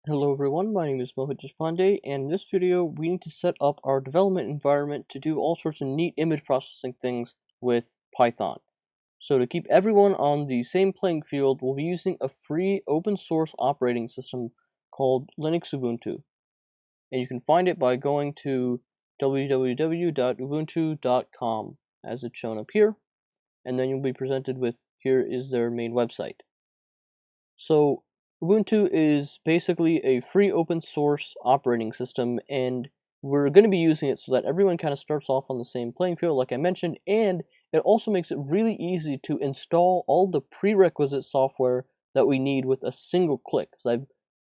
Hello everyone, my name is Mohit Deshpande, and in this video we need to set up our development environment to do all sorts of neat image processing things with Python. So to keep everyone on the same playing field, we'll be using a free open source operating system called Linux Ubuntu. And you can find it by going to www.ubuntu.com as it's shown up here, and then you'll be presented with here is their main website. So Ubuntu is basically a free open source operating system, and we're going to be using it so that everyone kind of starts off on the same playing field, like I mentioned, and it also makes it really easy to install all the prerequisite software that we need with a single click. So I've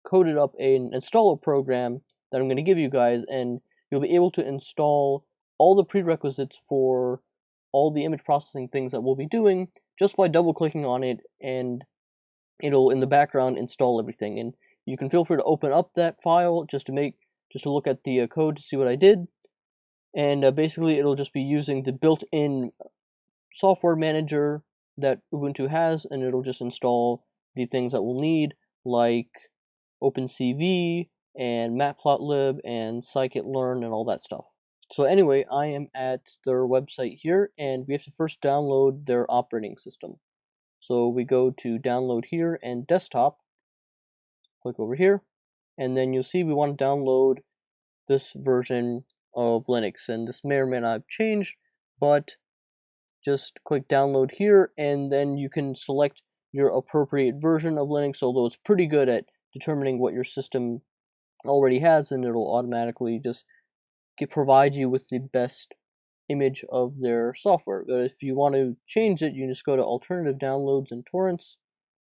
coded up an installer program that I'm going to give you guys, and you'll be able to install all the prerequisites for all the image processing things that we'll be doing just by double clicking on it, and it'll in the background install everything. And you can feel free to open up that file just to look at the code to see what I did. And basically it'll just be using the built-in software manager that Ubuntu has, and it'll just install the things that we'll need, like OpenCV and Matplotlib and scikit-learn and all that stuff. So anyway, I am at their website here, and we have to first download their operating system. So we go to download here and desktop, click over here, and then you'll see we want to download this version of Linux, and this may or may not have changed, but just click download here, and then you can select your appropriate version of Linux, although it's pretty good at determining what your system already has, and it'll automatically just provide you with the best image of their software. But if you want to change it, you can just go to alternative downloads and torrents,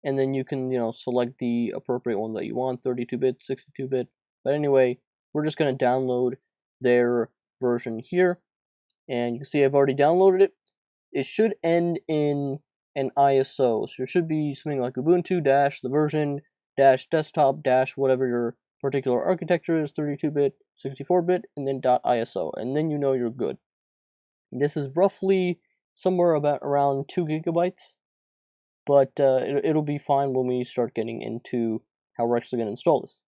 and then you can select the appropriate one that you want, 32-bit, 62-bit. But anyway, we're just going to download their version here, and you can see I've already downloaded it. It should end in an ISO, so it should be something like Ubuntu dash the version dash desktop dash whatever your particular architecture is, 32-bit, 64-bit, and then .iso, and then you know you're good. This is roughly somewhere about around 2 gigabytes, but it'll be fine when we start getting into how we're actually going to install this.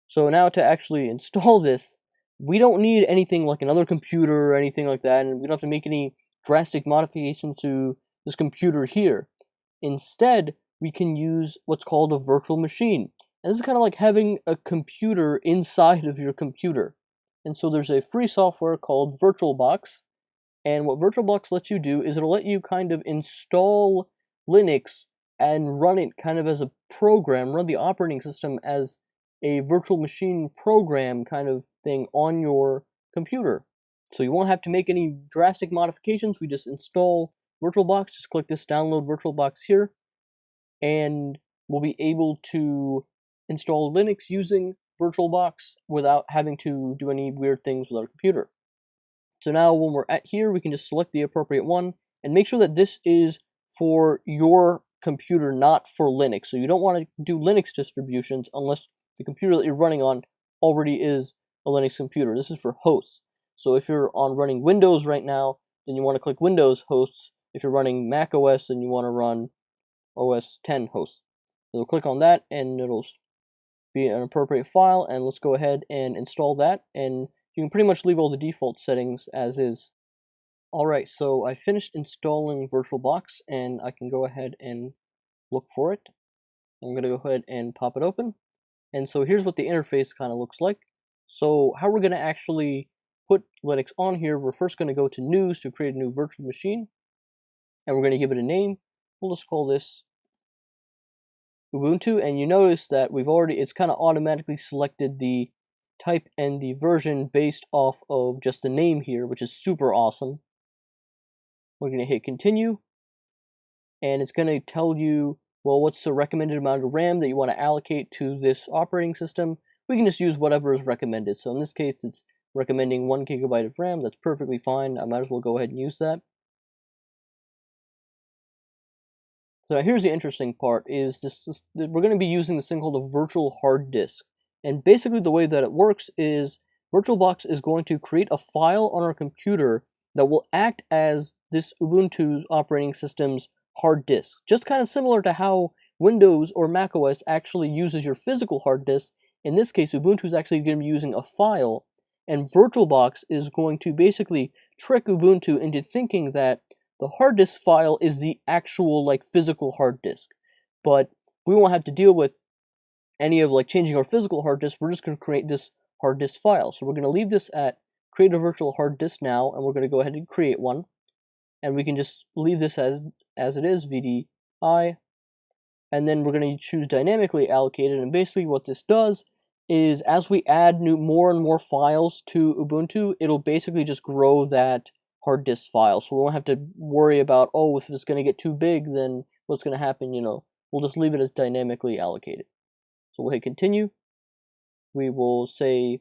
So now to actually install this, we don't need anything like another computer or anything like that, and we don't have to make any drastic modifications to this computer here. Instead, we can use what's called a virtual machine. And this is kind of like having a computer inside of your computer. And so there's a free software called VirtualBox, and what VirtualBox lets you do is it'll let you kind of install Linux and run it kind of as a program, run the operating system as a virtual machine program kind of thing on your computer. So you won't have to make any drastic modifications. We just install VirtualBox, just click this download VirtualBox here, and we'll be able to install Linux using VirtualBox without having to do any weird things with our computer. So now when we're at here, we can just select the appropriate one and make sure that this is for your computer, not for Linux. So you don't want to do Linux distributions unless the computer that you're running on already is a Linux computer. This is for hosts. So if you're on running Windows right now, then you want to click Windows hosts. If you're running Mac OS, then you want to run OS 10 hosts. So click on that and it'll be an appropriate file, and let's go ahead and install that, and you can pretty much leave all the default settings as is. Alright, so I finished installing VirtualBox, and I can go ahead and look for it. I'm going to go ahead and pop it open. And so here's what the interface kind of looks like. So how we're going to actually put Linux on here, we're first going to go to News to create a new virtual machine, and we're going to give it a name. We'll just call this Ubuntu, and you notice that it's kind of automatically selected the type and the version based off of just the name here, which is super awesome. We're going to hit continue, and it's going to tell you, well, what's the recommended amount of RAM that you want to allocate to this operating system. We can just use whatever is recommended. So in this case, it's recommending 1 gigabyte of RAM. That's perfectly fine. I might as well go ahead and use that. So now here's the interesting part, is we're going to be using this thing called a virtual hard disk. And basically the way that it works is VirtualBox is going to create a file on our computer that will act as this Ubuntu operating system's hard disk. Just kind of similar to how Windows or macOS actually uses your physical hard disk. In this case, Ubuntu is actually going to be using a file, and VirtualBox is going to basically trick Ubuntu into thinking that the hard disk file is the actual like physical hard disk. But we won't have to deal with any of like changing our physical hard disk. We're just going to create this hard disk file. So we're going to leave this at create a virtual hard disk now, and we're going to go ahead and create one. And we can just leave this as it is, VDI, and then we're going to choose dynamically allocated. And basically what this does is as we add more and more files to Ubuntu, it'll basically just grow that hard disk file. So we won't have to worry about, oh, if it's going to get too big, then what's going to happen, we'll just leave it as dynamically allocated. So we'll hit continue. We will say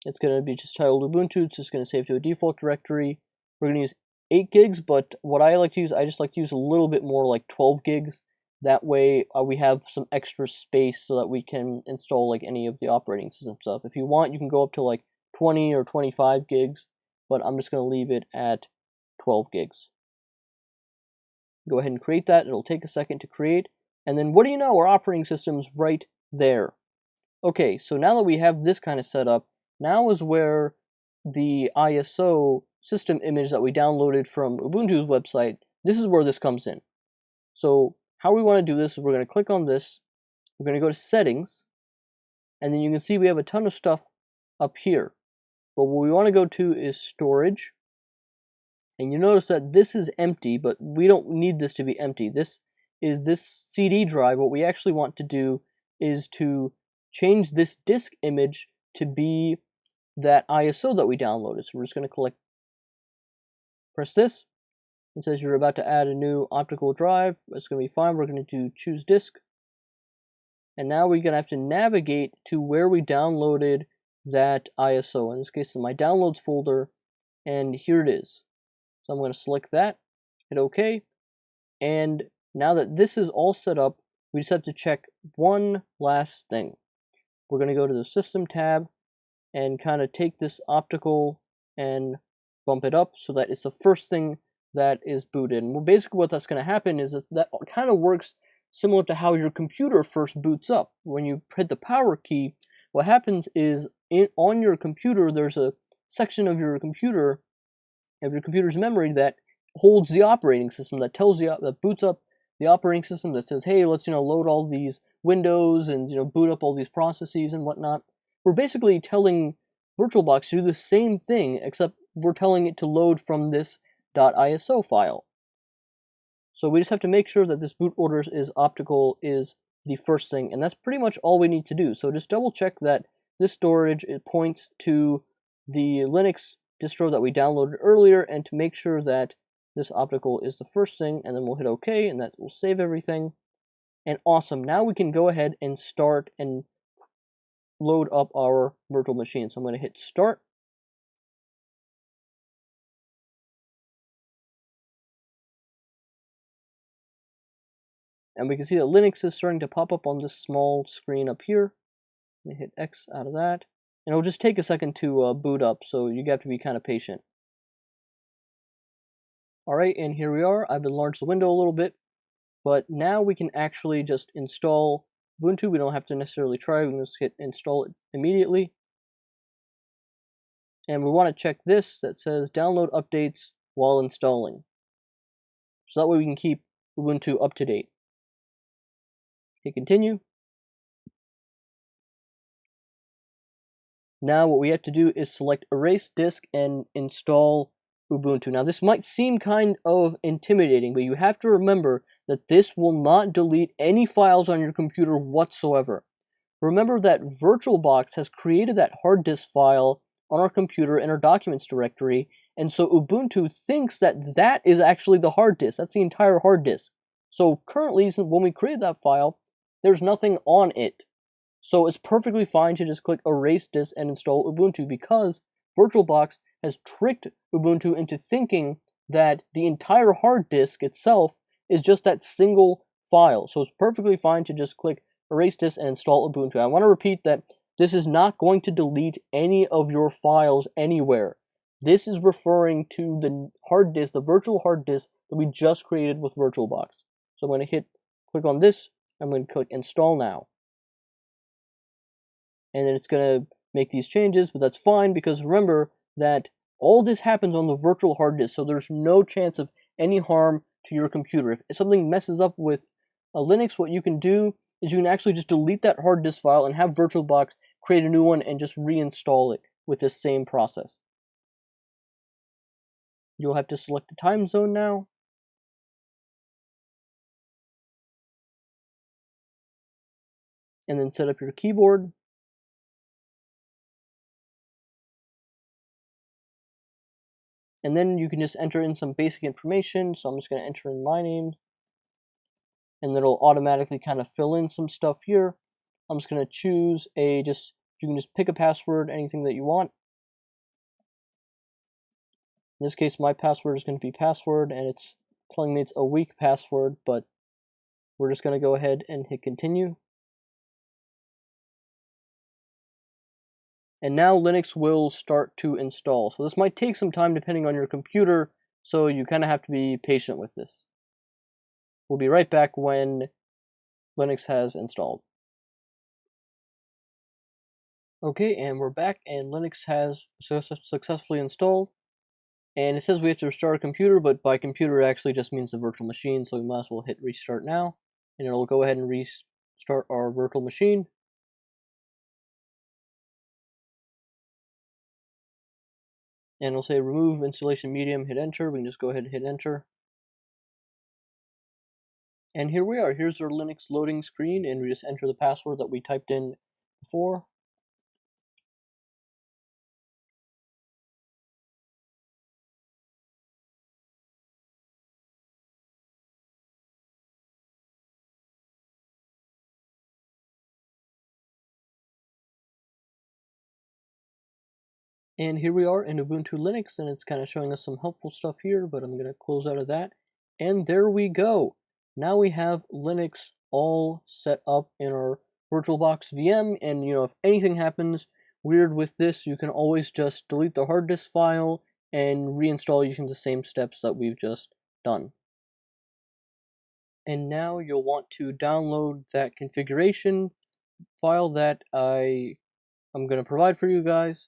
it's going to be just titled Ubuntu. It's just going to save to a default directory. We're going to use 8 gigs, but what I like to use, I just like to use a little bit more, like 12 gigs. That way we have some extra space so that we can install like any of the operating system stuff. If you want, you can go up to like 20 or 25 gigs, but I'm just going to leave it at 12 gigs. Go ahead and create that. It'll take a second to create. And then what do you know, our operating system's right there. Okay, so now that we have this kind of set up, now is where the ISO system image that we downloaded from Ubuntu's website, this is where this comes in. So how we want to do this is we're going to click on this, we're going to go to settings, and then you can see we have a ton of stuff up here. But what we want to go to is storage, and you notice that this is empty, but we don't need this to be empty. This is this CD drive. What we actually want to do is to change this disk image to be that ISO that we downloaded. So we're just going to press this. It says you're about to add a new optical drive. It's going to be fine. We're going to do choose disk. And now we're going to have to navigate to where we downloaded that ISO. In this case, in my downloads folder, and here it is. So I'm going to select that, hit OK. And now that this is all set up, we just have to check one last thing. We're going to go to the System tab and kind of take this optical and bump it up so that it's the first thing that is booted. And well, basically what that's going to happen is that kind of works similar to how your computer first boots up. When you hit the power key, what happens is on your computer there's a section of your computer's memory that holds the operating system, that tells you, that boots up the operating system, that says, hey, let's load all these windows and boot up all these processes and whatnot. We're basically telling VirtualBox to do the same thing, except we're telling it to load from this .iso file. So we just have to make sure that this boot orders is optical is the first thing, and that's pretty much all we need to do. So just double check that this storage, it points to the Linux distro that we downloaded earlier, and to make sure that this optical is the first thing, and then we'll hit OK, and that will save everything. And awesome, now we can go ahead and start and load up our virtual machine. So I'm going to hit start. And we can see that Linux is starting to pop up on this small screen up here. I'm going to hit X out of that. And it'll just take a second to boot up, so you have to be kind of patient. Alright, and here we are. I've enlarged the window a little bit. But now we can actually just install Ubuntu. We don't have to necessarily try. We can just hit install it immediately. And we want to check this that says download updates while installing. So that way we can keep Ubuntu up to date. Hit continue. Now what we have to do is select erase disk and install Ubuntu. Now this might seem kind of intimidating, but you have to remember that this will not delete any files on your computer whatsoever. Remember that VirtualBox has created that hard disk file on our computer in our documents directory, and so Ubuntu thinks that that is actually the hard disk. That's the entire hard disk. So currently, when we created that file, there's nothing on it. So it's perfectly fine to just click erase disk and install Ubuntu, because VirtualBox has tricked Ubuntu into thinking that the entire hard disk itself is just that single file. So it's perfectly fine to just click erase disk and install Ubuntu. I want to repeat that this is not going to delete any of your files anywhere. This is referring to the hard disk, the virtual hard disk that we just created with VirtualBox. So I'm going to click on this, I'm going to click install now. And then it's going to make these changes, but that's fine because remember that all this happens on the virtual hard disk, so there's no chance of any harm to your computer. If something messes up with a Linux, what you can do is you can actually just delete that hard disk file and have VirtualBox create a new one and just reinstall it with this same process. You'll have to select the time zone now. And then set up your keyboard. And then you can just enter in some basic information. So I'm just going to enter in my name. And it'll automatically kind of fill in some stuff here. I'm just going to choose you can just pick a password, anything that you want. In this case, my password is going to be password, and it's telling me it's a weak password, but we're just going to go ahead and hit continue. And now Linux will start to install. So this might take some time depending on your computer, so you kind of have to be patient with this. We'll be right back when Linux has installed. Okay, and we're back, and Linux has successfully installed. And it says we have to restart a computer, but by computer it actually just means the virtual machine, so we might as well hit restart now. And it'll go ahead and restart our virtual machine. And it'll say remove installation medium, hit enter. We can just go ahead and hit enter. And here we are. Here's our Linux loading screen, and we just enter the password that we typed in before. And here we are in Ubuntu Linux, and it's kind of showing us some helpful stuff here, but I'm going to close out of that. And there we go. Now we have Linux all set up in our VirtualBox VM, and if anything happens weird with this, you can always just delete the hard disk file and reinstall using the same steps that we've just done. And now you'll want to download that configuration file that I'm going to provide for you guys.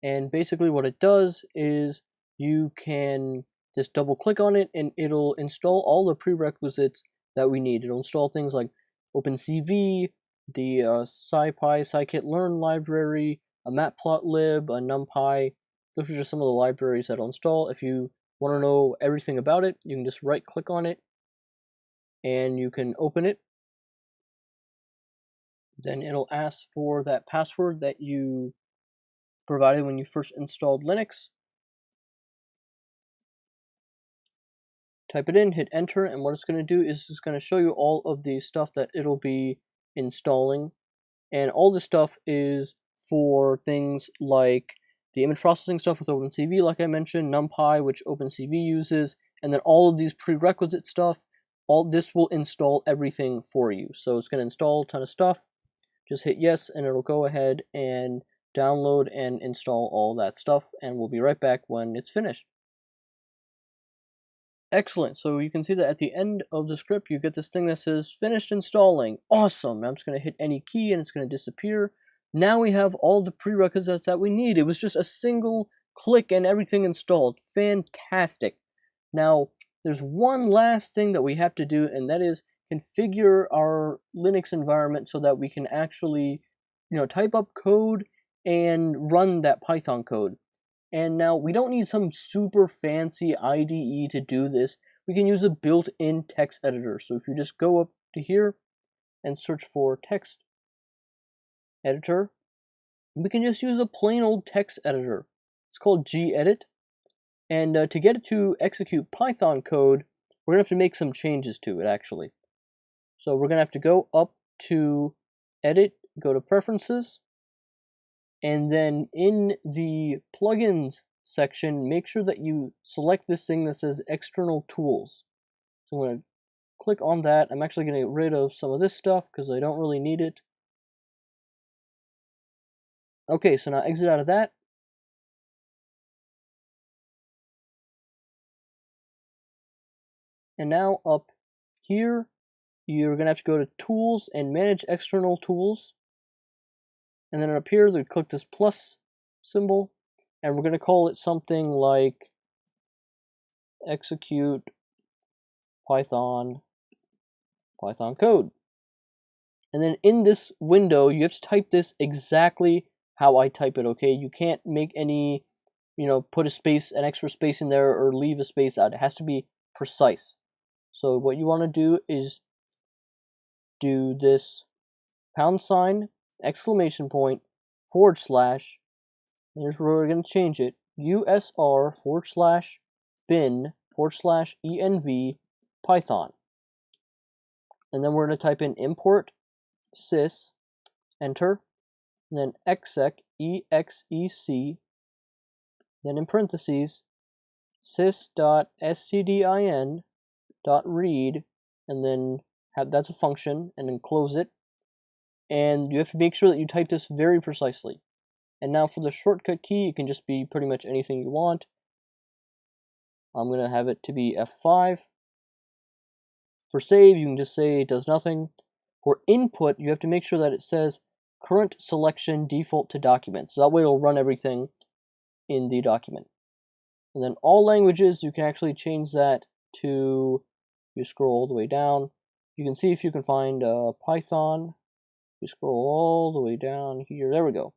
And basically what it does is you can just double click on it and it'll install all the prerequisites that we need. It'll install things like OpenCV, the SciPy scikit-learn library, a matplotlib, a NumPy. Those are just some of the libraries that'll install. If you want to know everything about it, you can just right click on it and you can open it. Then it'll ask for that password that you provided when you first installed Linux. Type it in, hit enter, and what it's going to do is it's going to show you all of the stuff that it'll be installing. And all this stuff is for things like the image processing stuff with OpenCV, like I mentioned, NumPy, which OpenCV uses, and then all of these prerequisite stuff. All this will install everything for you. So it's going to install a ton of stuff. Just hit yes, and it'll go ahead and download and install all that stuff, and we'll be right back when it's finished. Excellent. So you can see that at the end of the script, you get this thing that says finished installing. Awesome. I'm just going to hit any key and it's going to disappear. Now we have all the prerequisites that we need. It was just a single click and everything installed. Fantastic. Now, there's one last thing that we have to do, and that is configure our Linux environment so that we can actually, type up code and run that Python code. And now we don't need some super fancy IDE to do this. We can use a built-in text editor. So if you just go up to here and search for text editor, we can just use a plain old text editor. It's called gedit. And to get it to execute Python code, we're going to have to make some changes to it, actually. So we're going to have to go up to Edit, go to Preferences, and then in the Plugins section, make sure that you select this thing that says External Tools. So I'm going to click on that. I'm actually going to get rid of some of this stuff because I don't really need it. Okay, so now exit out of that. And now up here, you're going to have to go to Tools and Manage External Tools. And then up here, we click this plus symbol, and we're going to call it something like execute Python code. And then in this window, you have to type this exactly how I type it, okay? You can't make any, put a space, an extra space in there or leave a space out. It has to be precise. So what you want to do is do this #, exclamation point, /, there's where we're going to change it, usr/bin /env Python. And then we're going to type in import sys, enter, and then exec, exec, then in parentheses, sys.stdin.read, and then that's a function, and then close it. And you have to make sure that you type this very precisely. And now for the shortcut key, it can just be pretty much anything you want. I'm going to have it to be F5. For save, you can just say it does nothing. For input, you have to make sure that it says current selection default to document. So that way it'll run everything in the document. And then all languages, you can actually change that to, you scroll all the way down. You can see if you can find Python. You scroll all the way down here. There we go.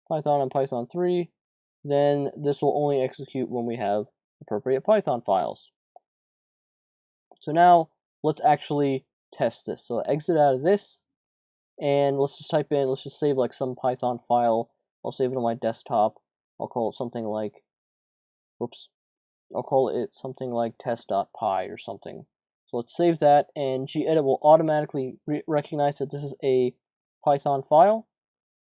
Python and Python 3. Then this will only execute when we have appropriate Python files. So now let's actually test this. So exit out of this, and let's just type in, let's just save like some Python file. I'll save it on my desktop. I'll call it something like, I'll call it something like test.py or something. So let's save that, and gedit will automatically recognize that this is a Python file.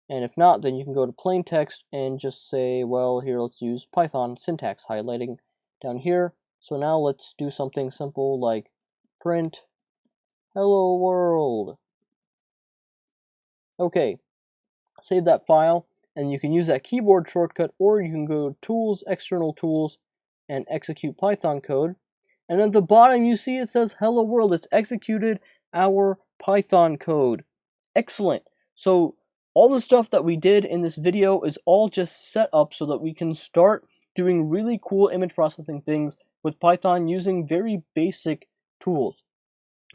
And if not, then you can go to plain text and just say, well, here, let's use Python syntax, highlighting down here. So now let's do something simple like print hello world. Okay, save that file, and you can use that keyboard shortcut, or you can go to Tools, External Tools, and execute Python code. And at the bottom, you see it says hello world. It's executed our Python code. Excellent. So all the stuff that we did in this video is all just set up so that we can start doing really cool image processing things with Python using very basic tools.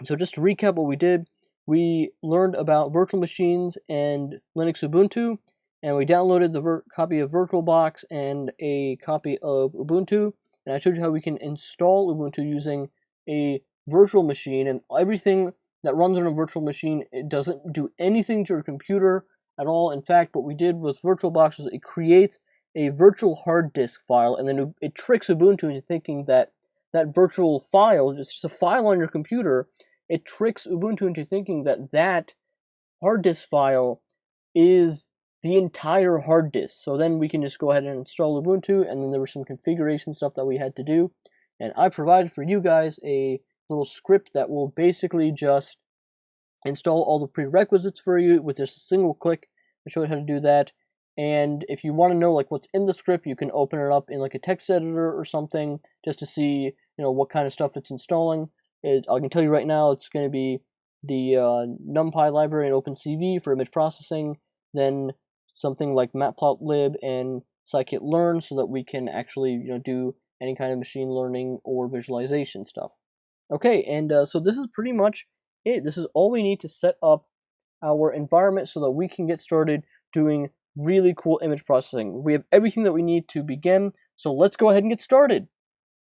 So just to recap what we did, we learned about virtual machines and Linux Ubuntu, and we downloaded the copy of VirtualBox and a copy of Ubuntu, and I showed you how we can install Ubuntu using a virtual machine, and everything that runs on a virtual machine, it doesn't do anything to your computer at all. In fact, what we did with VirtualBox was it creates a virtual hard disk file, and then it tricks Ubuntu into thinking that that virtual file is just a file on your computer. It tricks Ubuntu into thinking that that hard disk file is the entire hard disk. So then we can just go ahead and install Ubuntu, and then there was some configuration stuff that we had to do. And I provided for you guys a little script that will basically just install all the prerequisites for you with just a single click. I show you how to do that. And if you want to know like what's in the script, you can open it up in like a text editor or something just to see, what kind of stuff it's installing. I can tell you right now, it's going to be the NumPy library and OpenCV for image processing, then something like Matplotlib and scikit-learn, so that we can actually do any kind of machine learning or visualization stuff. Okay, and so this is pretty much it. This is all we need to set up our environment so that we can get started doing really cool image processing. We have everything that we need to begin, so let's go ahead and get started.